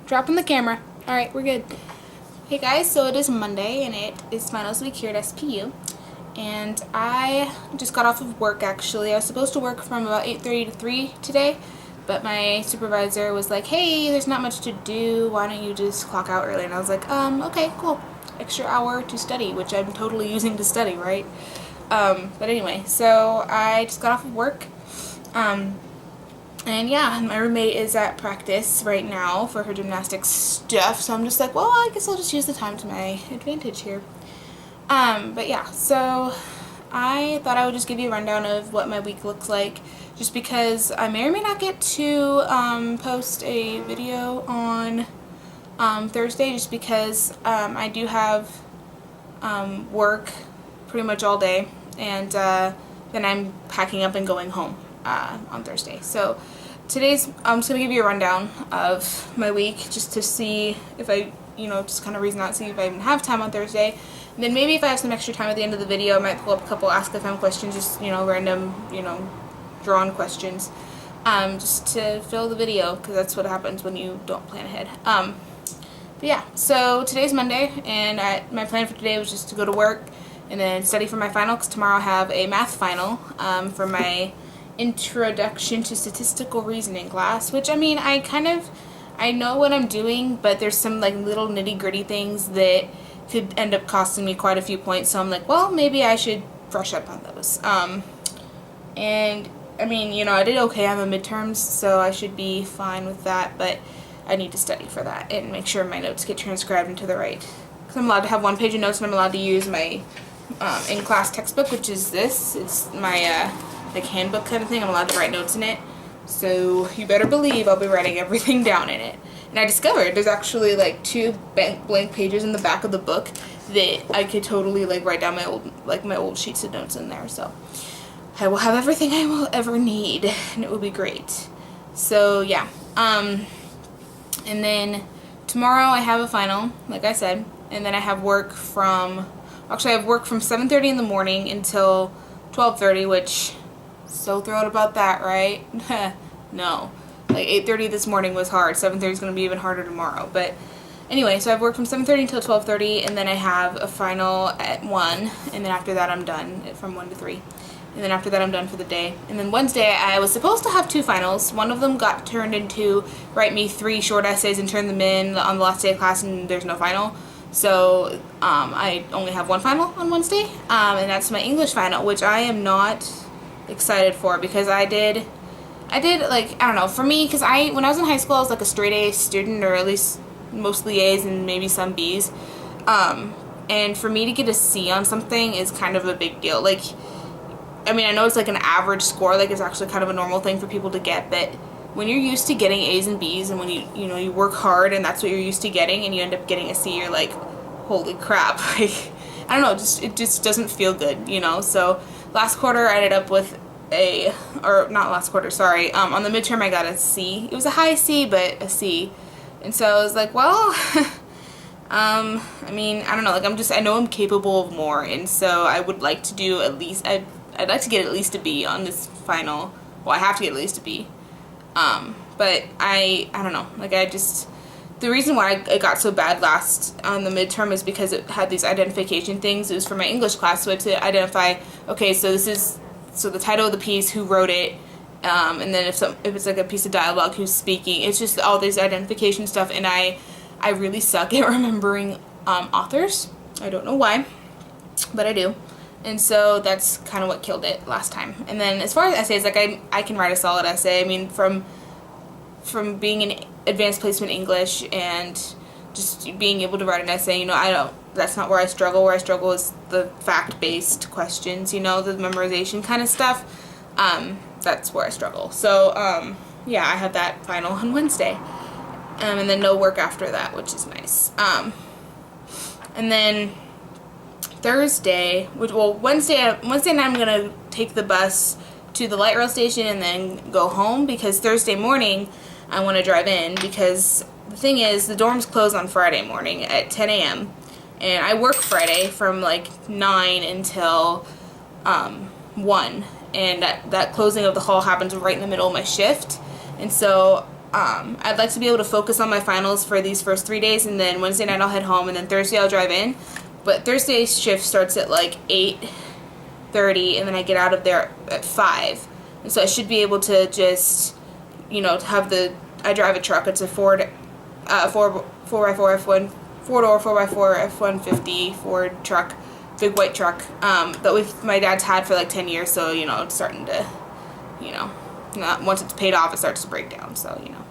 Dropping the camera. Alright, we're good. Hey guys, so it is Monday and it is finals week here at SPU. And I just got off of work actually. I was supposed to work from about 8:30 to 3 today, but my supervisor was like, hey, there's not much to do. Why don't you just clock out early? And I was like, okay, cool. Extra hour to study, which I'm totally using to study, right? But anyway, so I just got off of work. And yeah, my roommate is at practice right now for her gymnastics stuff, so I'm just like, well, I guess I'll just use the time to my advantage here. But yeah, so I thought I would just give you a rundown of what my week looks like, just because I may or may not get to post a video on Thursday, just because I do have work pretty much all day, and then I'm packing up and going home on Thursday. So I'm just going to give you a rundown of my week just to see if I, just kind of reason out, see if I even have time on Thursday. And then maybe if I have some extra time at the end of the video, I might pull up a couple Ask If I'm questions, just, random, drawn questions, just to fill the video, because that's what happens when you don't plan ahead. But yeah, so today's Monday, and my plan for today was just to go to work and then study for my final, because tomorrow I have a math final for my Introduction to Statistical Reasoning class, which, I mean, I know what I'm doing, but there's some like little nitty-gritty things that could end up costing me quite a few points, so I'm like, well, maybe I should brush up on those. And I mean, I did okay on the midterms, so I should be fine with that, but I need to study for that and make sure my notes get transcribed into the right, because I'm allowed to have one page of notes, and I'm allowed to use my in-class textbook, which is this. It's my like handbook kind of thing. I'm allowed to write notes in it, so you better believe I'll be writing everything down in it. And I discovered there's actually like 2 blank pages in the back of the book that I could totally like write down my old sheets of notes in there. So I will have everything I will ever need, and it will be great. So yeah, and then tomorrow I have a final, like I said, and then I have work from 7:30 in the morning until 12:30, which, so thrilled about that, right? No. Like 8:30 this morning was hard. 7:30 is going to be even harder tomorrow. But anyway, so I've worked from 7:30 until 12:30, and then I have a final at 1, and then after that I'm done from 1 to 3. And then after that I'm done for the day. And then Wednesday I was supposed to have 2 finals. One of them got turned into write me 3 short essays and turn them in on the last day of class, and there's no final. So I only have 1 final on Wednesday, and that's my English final, which I am not excited for, because I did like, I don't know, for me, because when I was in high school I was like a straight A student, or at least mostly A's and maybe some B's, and for me to get a C on something is kind of a big deal. Like, I mean, I know it's like an average score, like it's actually kind of a normal thing for people to get, but when you're used to getting A's and B's, and when you work hard and that's what you're used to getting, and you end up getting a C, you're like, holy crap. Like, I don't know, it just doesn't feel good, So last quarter I ended up with not last quarter, sorry, on the midterm I got a C. It was a high C, but a C. And so I was like, well, I mean, I don't know, like I know I'm capable of more, and so I would like to do at least, I'd like to get at least a B on this final. Well, I have to get at least a B. But I don't know, like the reason why it got so bad last on the midterm is because it had these identification things. It was for my English class, so I had to identify, okay, so the title of the piece, who wrote it, and then if it's like a piece of dialogue, who's speaking. It's just all this identification stuff, and I really suck at remembering authors. I don't know why, but I do. And so that's kind of what killed it last time. And then as far as essays, like I can write a solid essay. I mean, from being in advanced placement English and just being able to write an essay, that's not where I struggle. Where I struggle is the fact-based questions, the memorization kind of stuff. That's where I struggle. So, yeah, I have that final on Wednesday. And then no work after that, which is nice. And then Thursday, Wednesday night I'm going to take the bus to the light rail station and then go home, because Thursday morning I want to drive in, because the thing is, the dorms close on Friday morning at 10 a.m. and I work Friday from like 9 until 1, and that closing of the hall happens right in the middle of my shift, and so I'd like to be able to focus on my finals for these first 3 days, and then Wednesday night I'll head home, and then Thursday I'll drive in. But Thursday's shift starts at like 8:30, and then I get out of there at 5. And so I should be able to just, you know, have I drive a truck. It's a Ford 4x4 F1, 4-door 4x4 F-150 Ford truck, big white truck, that my dad's had for like 10 years, so, you know, it's starting to, you know, once it's paid off, it starts to break down, so, you know,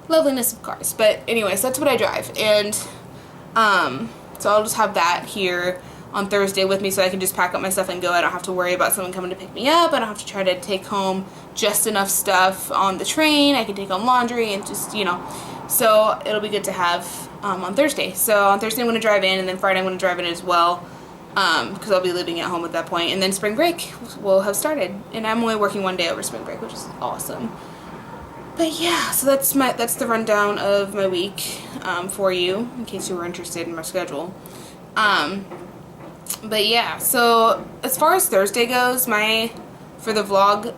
loveliness of cars. But anyways, that's what I drive, and, so I'll just have that here on Thursday with me, so I can just pack up my stuff and go. I don't have to worry about someone coming to pick me up. I don't have to try to take home just enough stuff on the train. I can take home laundry and just, you know, so it'll be good to have on Thursday. So on Thursday I'm going to drive in, and then Friday I'm going to drive in as well, because I'll be living at home at that point, and then spring break will have started, and I'm only working 1 day over spring break, which is awesome. But yeah, so that's the rundown of my week for you, in case you were interested in my schedule. But yeah, so as far as Thursday goes, for the vlog,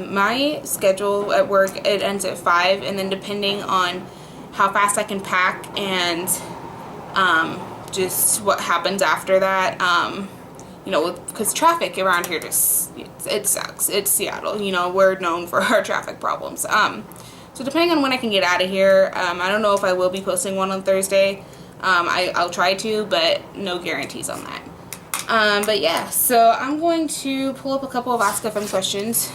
my schedule at work, it ends at 5, and then depending on how fast I can pack and just what happens after that, you know, because traffic around here just, it sucks. It's Seattle, you know, we're known for our traffic problems. So depending on when I can get out of here, I don't know if I will be posting one on Thursday. I'll try to, but no guarantees on that. But yeah, so I'm going to pull up a couple of Ask FM questions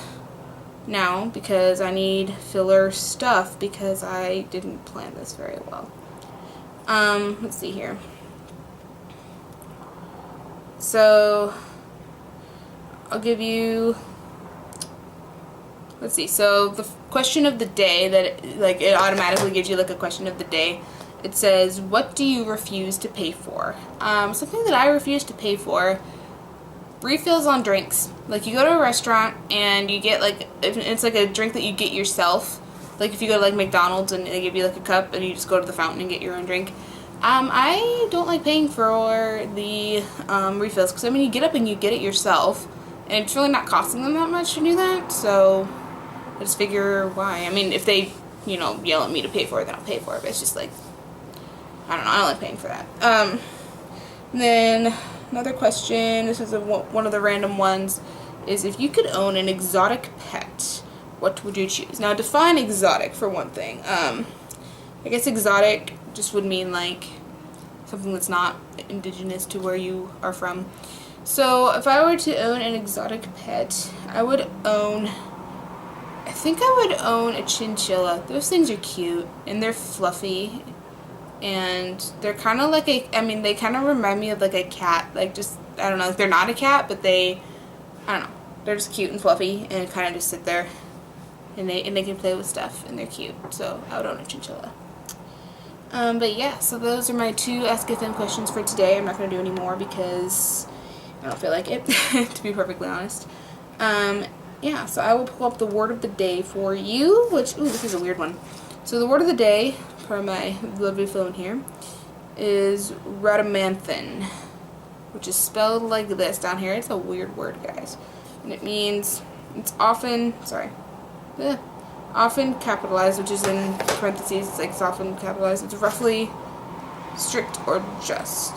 now, because I need filler stuff, because I didn't plan this very well. Let's see here. So I'll give you, let's see, so the question of the day, that like it automatically gives you like a question of the day. It says, what do you refuse to pay for? Something that I refuse to pay for, refills on drinks. Like, you go to a restaurant and you get like, it's like a drink that you get yourself. Like if you go to like McDonald's and they give you like a cup and you just go to the fountain and get your own drink. I don't like paying for the refills, because I mean, you get up and you get it yourself, and it's really not costing them that much to do that, so I just figure why. I mean, if they, you know, yell at me to pay for it, then I'll pay for it, but it's just like, I don't know, I don't like paying for that. Then another question, this is one of the random ones, is if you could own an exotic pet, what would you choose? Now define exotic for one thing. I guess exotic just would mean like something that's not indigenous to where you are from. So if I were to own an exotic pet, I think I would own a chinchilla. Those things are cute, and they're fluffy, and they're kind of like they kind of remind me of like a cat, like just, I don't know, like they're not a cat, but I don't know, they're just cute and fluffy, and kind of just sit there, and they can play with stuff, and they're cute, so I would own a chinchilla. But yeah, so those are my 2 Ask FM questions for today. I'm not going to do any more because I don't feel like it, to be perfectly honest. Yeah, so I will pull up the word of the day for you, which, ooh, this is a weird one. So the word of the day, for my lovely phone here, is rhodamanthen, which is spelled like this down here. It's a weird word, guys. And it means, it's often capitalized, which is in parentheses, it's like it's often capitalized. It's roughly strict or just.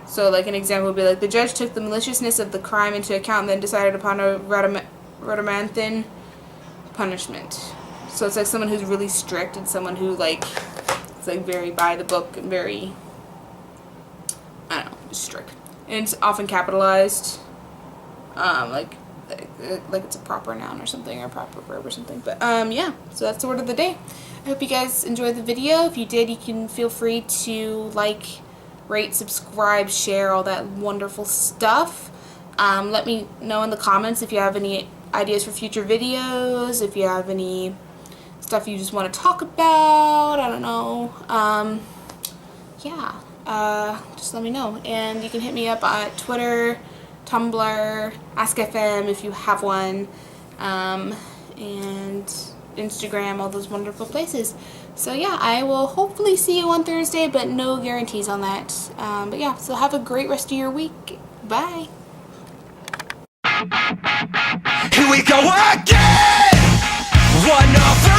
So like an example would be like, the judge took the maliciousness of the crime into account and then decided upon a rhodamanthen punishment. So it's like someone who's really strict and someone who like, it's like very by the book and very, I don't know, strict. And it's often capitalized, like it's a proper noun or something, or a proper verb or something. But yeah, so that's the word of the day. I hope you guys enjoyed the video. If you did, you can feel free to like, rate, subscribe, share, all that wonderful stuff. Let me know in the comments if you have any ideas for future videos, if you have any stuff you just want to talk about, I don't know. Yeah, just let me know. And you can hit me up on Twitter, Tumblr, Ask FM if you have one, and Instagram, all those wonderful places. So yeah, I will hopefully see you on Thursday, but no guarantees on that. But yeah, so have a great rest of your week. Bye. Here we go again. One of